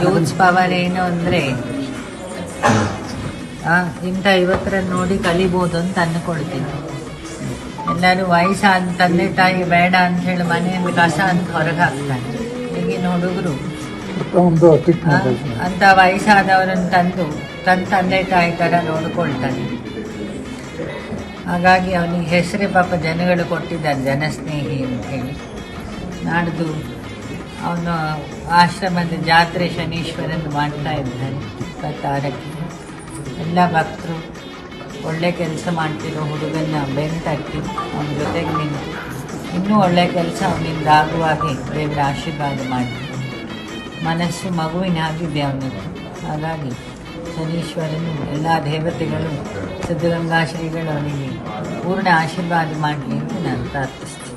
Youths power ಏನು ಅಂದರೆ ಇಂಥ ಯುವಕರನ್ನು ನೋಡಿ ಕಲಿಬೋದು ಅಂತ ಅಂದ್ಕೊಳ್ತೀನಿ. ಎಲ್ಲರೂ ವಯಸ್ಸಾದ ತಂದೆ ತಾಯಿ ಬೇಡ ಅಂತ ಹೇಳಿ ಮನೆಯಲ್ಲಿ ಕಸ ಅಂತ ಹೊರಗೆ ಹಾಕ್ತಾರೆ. ಈಗಿನ ಹುಡುಗರು ಅಂಥ ವಯಸ್ಸಾದವರನ್ನು ತಂದು ತನ್ನ ತಂದೆ ತಾಯಿ ಥರ ನೋಡ್ಕೊಳ್ತಾನೆ. ಹಾಗಾಗಿ ಅವನಿಗೆ ಹೆಸರೇ ಪಾಪ ಜನಗಳು ಕೊಟ್ಟಿದ್ದಾರೆ, ಜನಸ್ನೇಹಿ ಅಂತೇಳಿ. ನಾಡ್ದು ಅವನು ಆಶ್ರಮದ ಜಾತ್ರೆ ಶನೀಶ್ವರನ್ನು ಮಾಡ್ತಾ ಇದ್ದಾನೆ 26ಕ್ಕೆ. ಎಲ್ಲ ಭಕ್ತರು ಒಳ್ಳೆ ಕೆಲಸ ಮಾಡ್ತಿರೋ ಹುಡುಗನ್ನ ಬೆಂತಟ್ಟಿ ಅವನ ಜೊತೆಗೆ ನಿಂತು ಇನ್ನೂ ಒಳ್ಳೆ ಕೆಲಸ ಅವನಿಂದ ಆಗುವಾಗೆ ದೇವರ ಆಶೀರ್ವಾದ ಮಾಡಿ. ಮನಸ್ಸು ಮಗುವಿನ ಆಗಿದೆ ಅವನಿಗೆ. ಹಾಗಾಗಿ ಶನೀಶ್ವರನು ಎಲ್ಲ ದೇವತೆಗಳು ಸಿದ್ಧಗಂಗಾ ಶ್ರೀಗಳು ಅವನಿಗೆ ಪೂರ್ಣ ಆಶೀರ್ವಾದ ಮಾಡಲಿ ಅಂತ ನಾನು ಪ್ರಾರ್ಥಿಸ್ತೀನಿ.